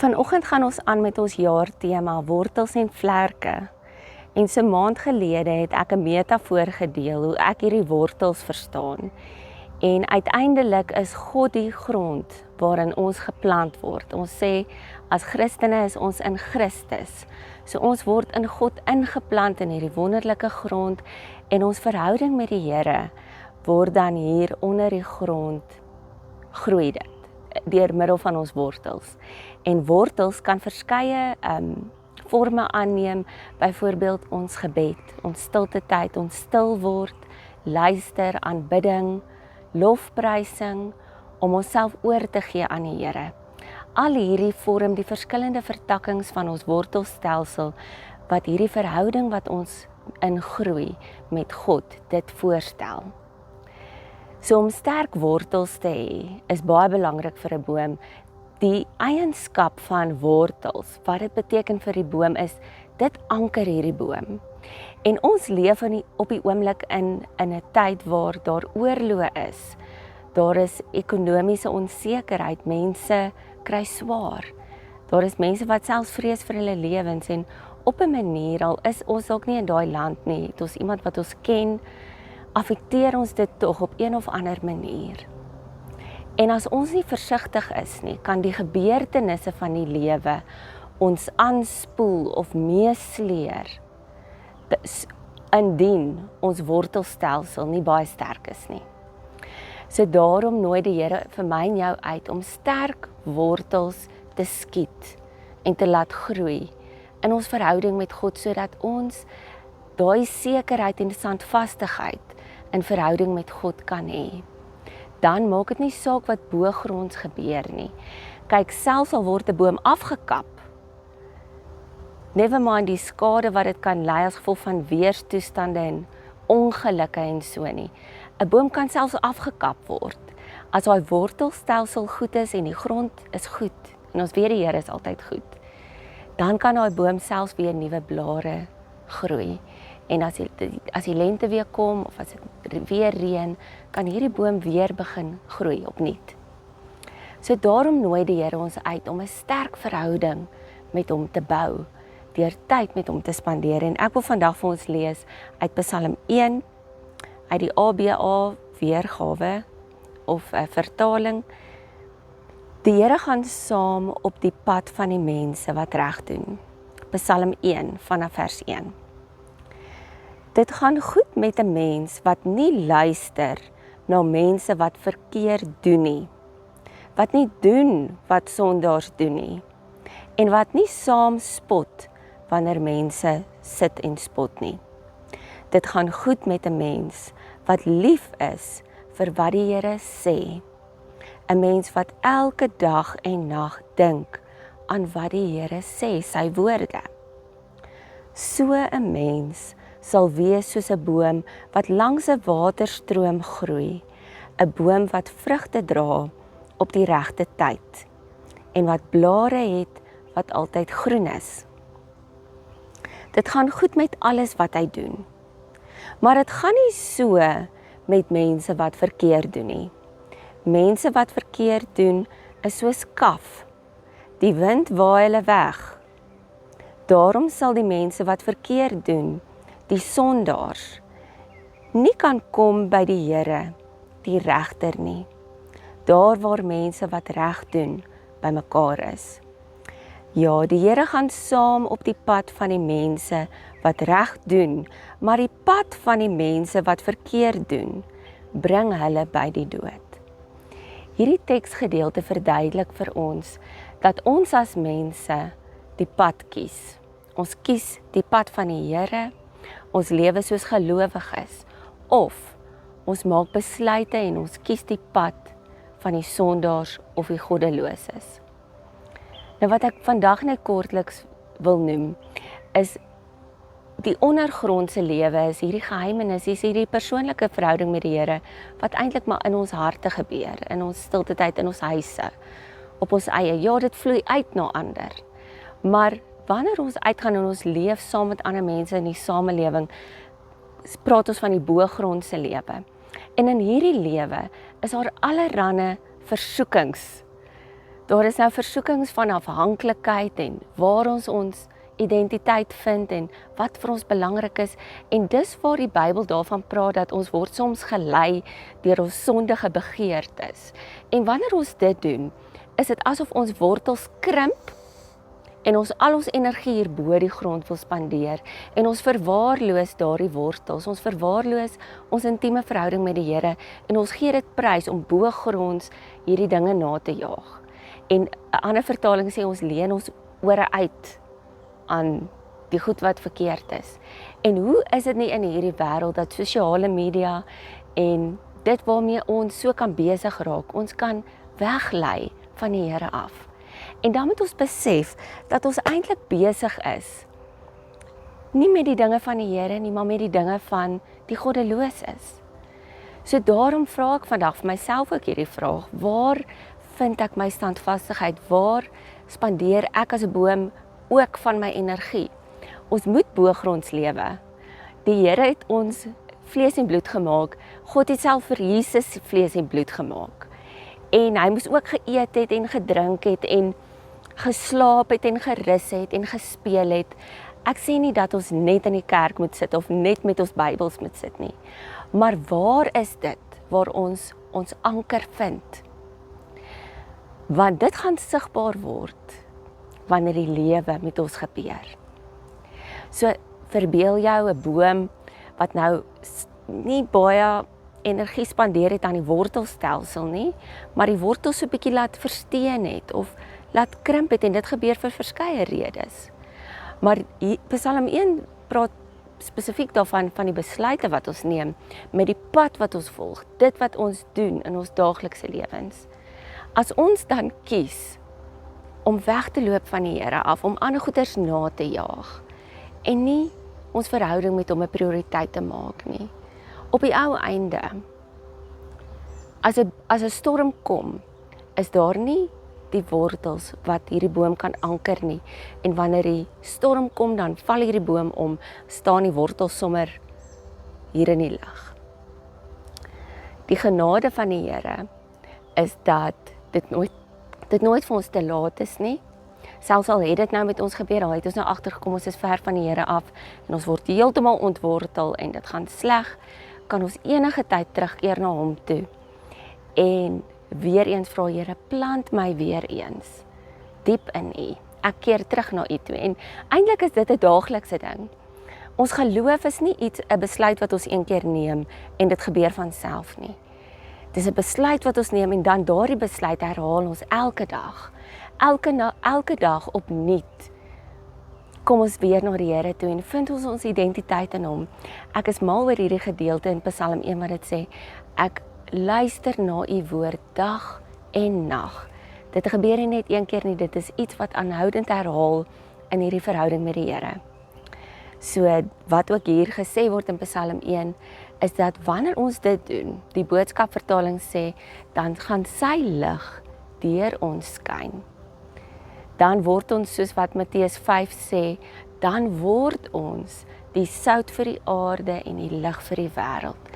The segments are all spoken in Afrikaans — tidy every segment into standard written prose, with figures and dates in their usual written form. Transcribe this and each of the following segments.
Vanoggend gaan ons aan met ons jaartema wortels en vlerke. En so 'n maand gelede het ek 'n metafoor gedeel hoe ek hierdie wortels verstaan. En uiteindelik is God die grond waarin ons geplant word. Ons sê as Christene is ons in Christus. So ons word in God ingeplant in hierdie wonderlike grond en ons verhouding met die Here word dan hier onder die grond groei dit deur middel van ons wortels. En wortels kan verskeie forme aanneem, byvoorbeeld ons gebed, ons stilte tyd, ons stil word, luister, aanbidding, lofprysing, om onsself oor te gee aan die Here. Al hierdie vorm die verskillende vertakkings van ons wortelstelsel, wat hierdie verhouding wat ons ingroei met God dit voorstel. So om sterk wortels te hê, is baie belangrik vir 'n boom. Die eienskap van wortels, wat dit beteken vir die boom is, dit anker hierdie boom. En ons leef op die oomblik in 'n tyd waar daar oorloë is. Daar is ekonomiese onsekerheid, mense kry swaar. Daar is mense wat selfs vrees vir hulle lewens en op 'n manier, al is ons ook nie in daai land nie, het ons iemand wat ons ken, affekteer ons dit tog op een of ander manier. En as ons nie versigtig is nie, kan die gebeurtenisse van die lewe ons aanspoel of meesleer, indien ons wortelstelsel nie baie sterk is nie. So daarom nooi die Here vir my en jou uit om sterk wortels te skiet en te laat groei in ons verhouding met God, sodat ons daai sekerheid en standvastigheid in verhouding met God kan hê. Dan maak dit nie saak wat bo-gronds gebeur nie. Kyk, selfs al word 'n boom afgekap, never mind die skade wat dit kan lei as gevolg van weerstoestande en ongelukke en so nie. 'n Boom kan selfs afgekap word. As daai wortelstelsel goed is en die grond is goed, en ons weet die Here is altyd goed, dan kan daai boom selfs weer nuwe blare groei. En as die lente weer kom, of as dit weer reën, kan hierdie boom weer begin groei opnuut. So daarom nooi die Here ons uit om 'n sterk verhouding met hom te bou, deur tyd met hom te spandeer. En ek wil vandag vir ons lees uit Psalm 1, uit die ABA weergawe, of vertaling. Die Here gaan saam op die pad van die mense wat reg doen. Psalm 1 vanaf vers 1. Dit gaan goed met 'n mens wat nie luister na mense wat verkeerd doen nie, wat nie doen wat sondaars doen nie, en wat nie saam spot wanneer mense sit en spot nie. Dit gaan goed met 'n mens wat lief is vir wat die Here sê, 'n mens wat elke dag en nag dink aan wat die Here sê, sy woorde. So 'n mens sal wees soos 'n boom wat langs 'n waterstroom groei, 'n boom wat vrugte dra op die regte tyd en wat blare het wat altyd groen is. Dit gaan goed met alles wat hy doen, maar dit gaan nie so met mense wat verkeerd doen nie. Mense wat verkeerd doen is soos kaf, die wind waai hulle weg. Daarom sal die mense wat verkeerd doen, die sondaars, nie kan kom by die Here, die regter nie, daar waar mense wat reg doen bymekaar is. Ja, die Here gaan saam op die pad van die mense wat reg doen, maar die pad van die mense wat verkeerd doen, bring hulle by die dood. Hierdie teksgedeelte verduidelik vir ons dat ons as mense die pad kies. Ons kies die pad van die Here, ons lewe soos gelowiges, of ons maak besluite en ons kies die pad van die sondaars of die goddeloses. Nou wat ek vandag net kortliks wil noem, is die ondergrondse lewe, is hierdie geheimenis, is hierdie persoonlike verhouding met die Here, wat eintlik maar in ons harte gebeur, in ons stilte tyd, in ons huise, op ons eie. Ja, dit vloei uit na ander, maar wanneer ons uitgaan en ons leef saam met ander mense in die samelewing, praat ons van die bo-grondse lewe. En in hierdie lewe is daar allerlei versoekings Daar is nou versoekings van afhanklikheid en waar ons identiteit vind en wat vir ons belangrik is. En dis waar die Bybel daarvan praat dat ons word soms gelei deur ons sondige begeertes. En wanneer ons dit doen, is dit asof ons wortels krimp en ons al ons energie hier bo die grond wil spandeer en ons verwaarloos daardie wortels, ons verwaarloos ons intieme verhouding met die Here en ons gee dit prys om bo gronds hierdie dinge na te jaag. En 'n ander vertaling sê ons leen ons ore uit aan die goed wat verkeerd is. En hoe is dit nie in hierdie wêreld dat sosiale media en dit waarmee ons so kan besig raak, ons kan weglei van die Here af. En dan moet ons besef dat ons eintlik besig is, nie met die dinge van die Here nie, maar met die dinge van die goddeloses. So daarom vra ek vandag vir myself ook hierdie vraag, waar vind ek my standvastigheid? Waar spandeer ek as 'n boom ook van my energie? Ons moet bo-gronds lewe. Die Here het ons vlees en bloed gemaak. God het self vir Jesus vlees en bloed gemaak. En hy moes ook geëet het en gedrink het en geslaap het en gerus het en gespeel het. Ek sê nie dat ons net in die kerk moet sit of net met ons Bybels moet sit nie. Maar waar is dit waar ons anker vind? Want dit gaan sigbaar word wanneer die lewe met ons gebeur. So verbeel jou 'n boom wat nou nie baie energie spandeer het aan die wortelstelsel nie, maar die wortels so 'n bietjie laat versteen het of laat krimp het en dit gebeur vir verskeie redes. Maar Psalm 1 praat spesifiek daarvan van die besluite wat ons neem, met die pad wat ons volg, dit wat ons doen in ons daaglikse lewens. As ons dan kies om weg te loop van die Here af, om ander goeders na te jaag en nie ons verhouding met hom 'n prioriteit te maak nie. Op die ou einde, as 'n storm kom, is daar nie die wortels wat hierdie boom kan anker nie. En wanneer die storm kom, dan val hierdie boom om, staan die wortels sommer hier in die lug. Die genade van die Here is dat dit nooit vir ons te laat is nie. Selfs al het dit nou met ons gebeur, al het ons nou agtergekom, ons is ver van die Here af en ons word heeltemal ontwortel en dit gaan sleg, kan ons enige tyd terugkeer na hom toe. En weer eens vra Here, plant my weer eens diep in U. Ek keer terug na U toe. En eintlik is dit 'n daaglikse ding. Ons geloof is nie 'n besluit wat ons een keer neem en dit gebeur van self nie. Dis 'n besluit wat ons neem en dan daardie besluit herhaal ons elke dag. Elke dag opnuut kom ons weer na die Here toe en vind ons identiteit in hom. Ek is mal oor hierdie gedeelte in Psalm 1 wat dit sê, ek luister na U woord dag en nag. Dit gebeur nie net een keer nie, dit is iets wat aanhoudend herhaal in hierdie verhouding met die Here. So wat ook hier gesê word in Psalm 1 is dat wanneer ons dit doen, die boodskapvertaling sê, dan gaan sy lig deur ons skyn. Dan word ons, soos wat Matteus 5 sê, dan word ons die sout vir die aarde en die lig vir die wêreld.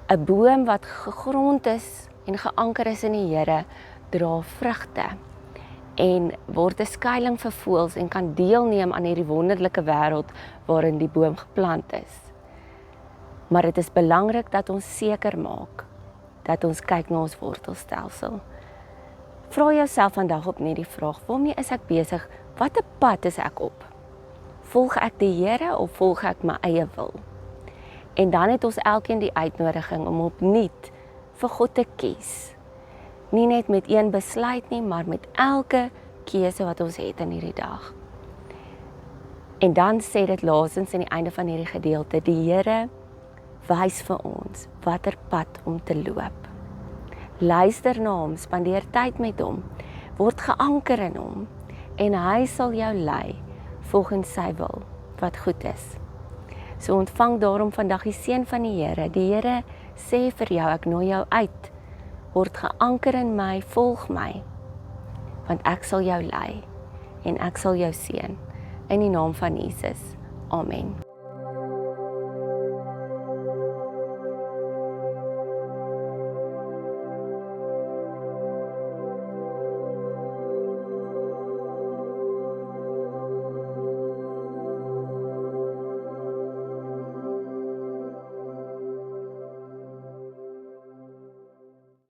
'n boom wat gegrond is en geanker is in die Here, dra vrugte en word 'n skuilings vir voëls en kan deelneem aan hierdie wonderlike wêreld waarin die boom geplant is. Maar dit is belangrik dat ons seker maak dat ons kyk na ons wortelstelsel. Vra jouself vandag op net die vraag, waarmee is ek besig? Watter pad is ek op? Volg ek die Here of volg ek my eie wil? En dan het ons elkeen die uitnodiging om opnuut vir God te kies. Nie net met een besluit nie, maar met elke keuse wat ons het in hierdie dag. En dan sê dit laasens aan die einde van hierdie gedeelte, die Here wys vir ons watter pad om te loop. Luister na hom, spandeer tyd met hom, word geanker in hom en hy sal jou lei volgens sy wil wat goed is. So ontvang daarom vandag die seën van die Here. Die Here sê vir jou, ek nooi jou uit. Word geanker in my, volg my, want ek sal jou lei en ek sal jou seën in die naam van Jesus. Amen.